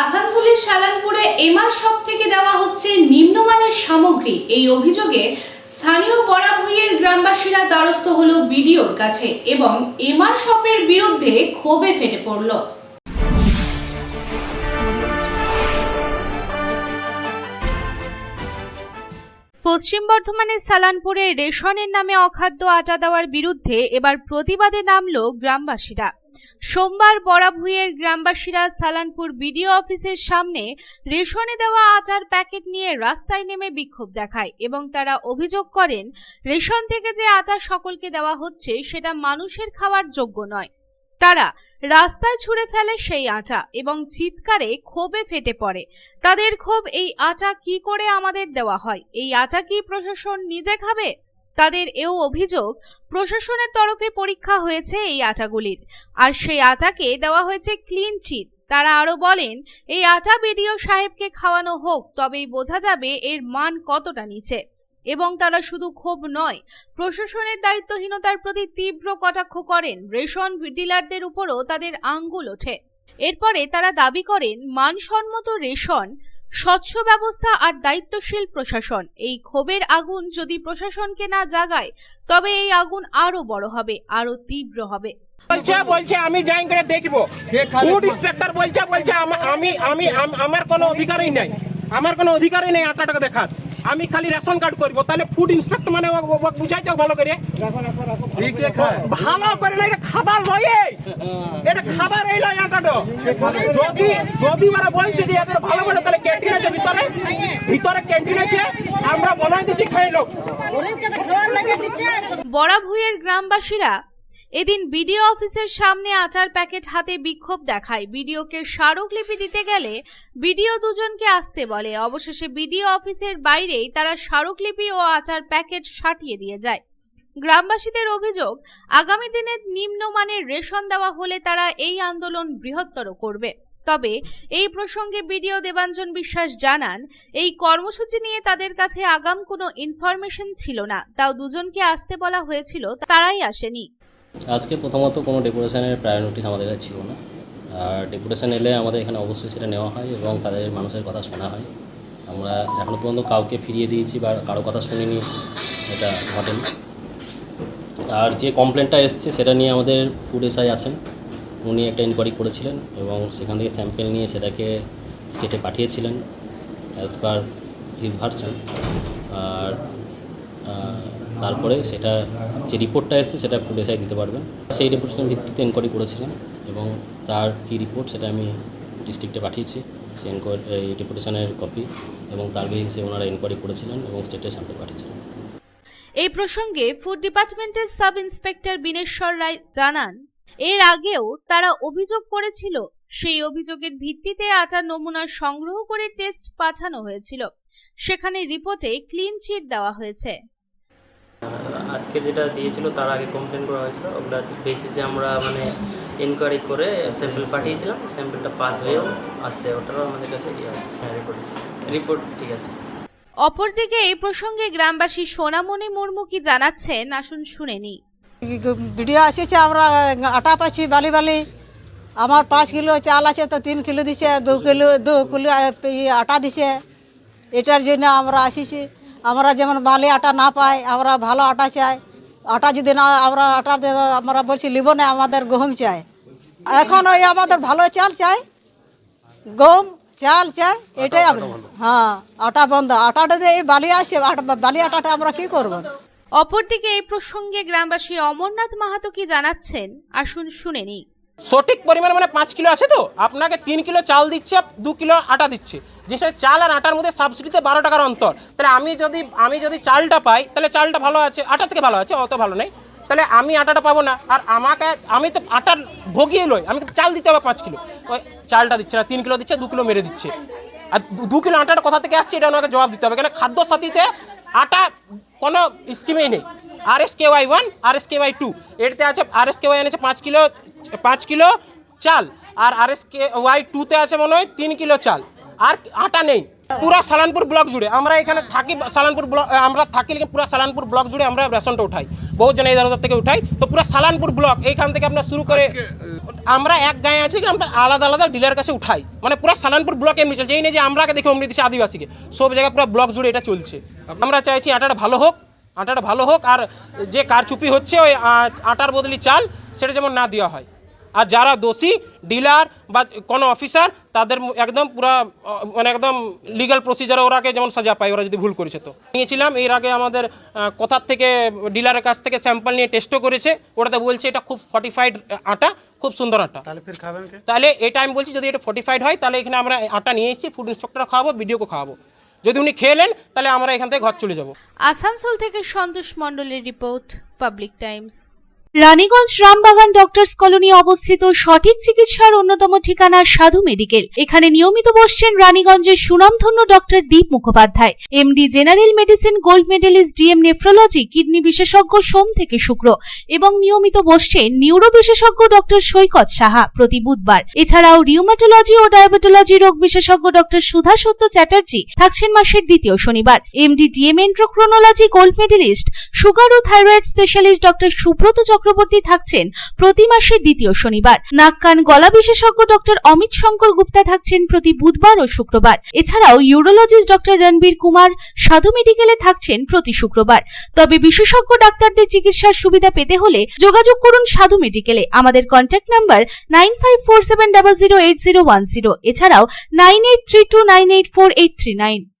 আসানসোলের সালানপুরে MR shop থেকে দেওয়া হচ্ছে নিম্নমানের সামগ্রী। এই অভিযোগে স্থানীয় বড়াভূঁইয়ের গ্রামবাসীরা দ্বারস্থ হলো বিডিওর কাছে এবং এমআর শপের বিরুদ্ধে ক্ষোভে ফেটে পড়ল। পশ্চিম বর্ধমানের সালানপুরে রেশনের নামে অখাদ্য আটা দেওয়ার বিরুদ্ধে এবার প্রতিবাদে নামল গ্রামবাসীরা। সোমবার বড়াভূঁইয়ের গ্রামবাসীরা সালানপুর বিডিও অফিসের সামনে রেশনে দেওয়া আটার প্যাকেট নিয়ে রাস্তায় নেমে বিক্ষোভ দেখায় এবং তারা অভিযোগ করেন রেশন থেকে যে আটা সকলকে দেওয়া হচ্ছে সেটা মানুষের খাওয়ার যোগ্য নয়। তারা রাস্তায় ছুঁড়ে ফেলে সেই আটা এবং চিৎকারে ক্ষোভে ফেটে পড়ে। তাদের ক্ষোভ, এই আটা কি করে আমাদের দেওয়া হয়? এই আটা কি প্রশাসন নিজে খাবে? তাদের এও অভিযোগ, প্রশাসনের তরফে পরীক্ষা হয়েছে এই আটাগুলির, আর সেই আটাকে দেওয়া হয়েছে ক্লিন চিট। তারা আরো বলেন, এই আটা বিডিও সাহেবকে খাওয়ানো হোক, তবেই বোঝা যাবে এর মান কতটা নিচে। এবং তারা শুধু ক্ষোভ নয়, প্রশাসনের দায়িত্বহীনতার প্রতি তীব্র কটাক্ষ করেন। রেশন ডিলারদের উপরও তাদের আঙ্গুল ওঠে। এরপরে তারা দাবি করেন, মানসম্মত রেশন, স্বচ্ছ ব্যবস্থা আর দায়িত্বশীল প্রশাসন। এই ক্ষোভের আগুন যদি প্রশাসনকে না জাগায় তবে এই আগুন আরো বড় হবে, আরো তীব্র হবে। বলছে আমি যাই করে দেখবো। ফুড ইন্সপেক্টর বলছে আমি আমার কোনো অধিকারই নাই, আমার কোনো অধিকারই নেই আটাটাকে দেখার। আমি খালি রেশন কার্ড করবো। তাহলে ফুড ইন্সপেক্টর মানে বুঝাই যাও ভালো করে, ভালো করে না, এটা খাবার নয়, এটা খাবার এই নয় আটাটা। যদি ওরা বলছে যে এটা ভালো করে, তাহলে ক্যান্টিন আছে ভিতরে ক্যান্টিন আছে, আমরা বলাই দিচ্ছি খাই লোক। বড়াভূঁইয়ের গ্রামবাসীরা এদিন বিডিও অফিসের সামনে আটার প্যাকেট হাতে বিক্ষোভ দেখায়। বিডিওকে স্মারকলিপি দিতে গেলে বিডিও দুজনকে আসতে বলে। অবশেষে বিডিও অফিসের বাইরেই তারা স্মারকলিপি ও আটার প্যাকেট সাটিয়ে দিয়ে যায়। গ্রামবাসীদের অভিযোগ, আগামী দিনে নিম্নমানের রেশন দেওয়া হলে তারা এই আন্দোলন বৃহত্তর করবে। তবে এই প্রসঙ্গে বিডিও দেবাঞ্জন বিশ্বাস জানান, এই কর্মসূচি নিয়ে তাদের কাছে আগাম কোনো ইনফরমেশন ছিল না, তাও দুজনকে আসতে বলা হয়েছিল, তারাই আসেনি। আজকে প্রথমত কোনো ডেপুটেশনের প্রায়র নোটিশ আমাদের কাছে ছিল না, আর ডেপুটেশন এলে আমাদের এখানে অবশ্যই সেটা নেওয়া হয় এবং তাদের মানুষের কথা শোনা হয়। আমরা এখনও পর্যন্ত কাউকে ফিরিয়ে দিয়েছি বা কারো কথা শুনিনি, এটা ঘটেনি। আর যে কমপ্লেনটা এসছে সেটা নিয়ে আমাদের ফুড এসআই আছেন, উনি একটা ইনকোয়ারি করেছিলেন এবং সেখান থেকে স্যাম্পেল নিয়ে সেটাকে স্টেটে পাঠিয়েছিলেন অ্যাজ পার হিজ ভার্সন। আর তারপরে সেটা যে রিপোর্টটা এসেছে সেটা ফুড এসআই দিতে পারবেন। সেই রিপোর্টের ভিত্তিতে এনকোয়ারি করেছিলেন এবং তার কি রিপোর্ট সেটা আমি ডিস্ট্রিক্টে পাঠিয়েছি, সেই এই ডেপুটেশনের কপি, এবং তার বেসিসে ওনারা এনকোয়ারি করেছিলেন এবং স্টেটে স্যাম্পল পাঠিয়েছিলেন। এই প্রসঙ্গে ফুড ডিপার্টমেন্টের সাব ইন্সপেক্টর বিনেশ্বর রায় জানান, এর আগেও তারা অভিযোগ করেছিল, সেই অভিযোগের ভিত্তিতে আটার নমুনা সংগ্রহ করে টেস্ট পাঠানো হয়েছিল। সেখানে রিপোর্টে ক্লিন চিট দেওয়া হয়েছে। আজকে যেটা দিয়েছিল তার আগে কমপ্লেন করা হয়েছিল, ওটার বেসিসে আমরা ইনকোয়ারি করে স্যাম্পল পাঠিয়েছিলাম। স্যাম্পলটা পাস হয়েও আসছে, ওটারও আমাদের কাছে রিপোর্ট ঠিক আছে। অপরদিকে এই প্রসঙ্গে গ্রামবাসী সোনামণি মুর্মু কি জানাচ্ছেন, আসুন শুনে নিই। ভিডিও আসছে, আমরা আটা পাচ্ছি বালি। আমার 5 কিলো চাল আছে, তো 3 কিলো দিছে, 2 কিলো আটা দিছে। এটার জন্য আমরা আসিছি। আমরা যেমন বালি আটা না পাই, আমরা ভালো আটা চাই। আটা যদি না আমরা আটা আমরা বলছি লিব না, আমাদের গম চাই। এখন ওই আমাদের ভালো চাল চাই, গম চাল চাই, এটাই আমরা। হ্যাঁ, আটা বন্ধ, আটাটা দিয়ে এই বালি আসে, বালি আটাটা আমরা কি করব? অপরদিকে এই প্রসঙ্গে গ্রামবাসী অমরনাথ মাহাতো কি জানাচ্ছেন, আসুন শুনে নিই। সঠিক পরিমাণ মানে 5 কিলো আছে, তো আপনাকে 3 কিলো চাল দিচ্ছে, 2 কিলো আটা দিচ্ছে। যে চাল আর আটার মধ্যে সাবসিডিতে 12 টাকার অন্তর। তাহলে আমি যদি চালটা পাই, তাহলে চালটা ভালো আছে, আটা থেকে ভালো আছে, অত ভালো নেই, তাহলে আমি আটাটা পাবো না। আর আমি তো আটার ভোগিয়ে লই, আমি চাল দিতে হবে 5 কিলো, ওই চালটা দিচ্ছে না, 3 কিলো দিচ্ছে, 2 কিলো মেরে দিচ্ছে। আর 2 কিলো আটাটা কোথা থেকে আসছে এটা ওনাকে জবাব দিতে হবে, কেন খাদ্য সাথীতে আটা কোনো স্কিমেই নেই। RSKY 1 RSKY 2 এটাতে আছে। RSKY আছে 5 কিলো চাল, আর RSKY 2তে আছে মনে হয় 3 কিলো চাল, আর আটা নেই। পুরা সালানপুর ব্লক জুড়ে আমরা এখানে থাকি, সালানপুর ব্লক আমরা থাকি, লেকিন পুরা সালানপুর ব্লক জুড়ে আমরা রেশনটা উঠাই, বহু জন এই থেকে উঠাই। তো পুরা সালানপুর ব্লক এইখান থেকে আপনার শুরু করে আমরা এক গায়ে আছি কি আমরা আলাদা আলাদা ডিলার কাছে উঠাই, মানে পুরো সালানপুর ব্লকে এমনি চলছে, এই নেই যে আমরা আগে দেখে অমনি দিচ্ছি আদিবাসীকে, সব জায়গায় পুরো ব্লক জুড়ে এটা চলছে। আমরা চাইছি আটাটা ভালো হোক, আর যে কারচুপি হচ্ছে ওই আটার বদলি চাল সেটা যেমন না দেওয়া হয়। আর যারা দোষী ডিলার বা কোনো অফিসার তাদের একদম পুরা মানে একদম লিগ্যাল প্রসিজারে ওরাকে যেমন সাজা পায়, ওরা যদি ভুল করেছে। তো নিয়েছিলাম এর আগে আমাদের কোথার থেকে ডিলারের কাছ থেকে স্যাম্পল নিয়ে টেস্টও করেছে, ওটাতে বলছে এটা খুব ফর্টিফাইড আটা, খুব সুন্দর আটা। তাহলে এটা আমি বলছি যদি এটা ফর্টিফাইড হয় তাহলে এখানে আমরা আটা নিয়ে এসেছি, ফুড ইন্সপেক্টর খাওয়াবো, বিডিওকে খাওয়াবো, যদি উনি খেলেন তাহলে আমরা এখান থেকে ঘর চলে যাব। আসানসোল থেকে সন্তোষ মণ্ডলের report, public Times. Raniganj Rambagan doctors colony অবস্থিত সঠিক চিকিৎসার অন্যতম ঠিকানা সাধু মেডিকেল। এখানে নিয়মিত বসছেন রানীগঞ্জের সুনামধন্য doctor Deep Mukhopadhyay, MD general medicine, gold medalist, DM nephrology, kidney বিশেষজ্ঞ সোম থেকে শুক্র, এবং নিয়মিত বসছেন নিউরো বিশেষজ্ঞ ডক্টর সৈকত সাহা প্রতি বুধবার। এছাড়াও রিউমাটোলজি ও ডায়াবেটোলজি রোগ বিশেষজ্ঞ ডক্টর সুধা সত্য চ্যাটার্জি থাকছেন মাসের দ্বিতীয় শনিবার। MD DM endocrinology, gold medalist, sugar ও thyroid specialist doctor Subrata Chakraborty থাকছেন প্রতি মাসের দ্বিতীয় শনিবার। নাক কান গলা বিশেষজ্ঞ ডক্টর অমিত শঙ্কর গুপ্তা থাকছেন প্রতি বুধবার ও শুক্রবার। এছাড়াও ইউরোলজিস্ট ডক্টর রণবীর কুমার সাধু মেডিকেলে থাকছেন প্রতি শুক্রবার। তবে বিশেষজ্ঞ ডাক্তারদের চিকিৎসার সুবিধা পেতে হলে যোগাযোগ করুন সাধু মেডিকেলে। আমাদের কন্ট্যাক্ট নাম্বার 9547008010, এছাড়াও 9832984839।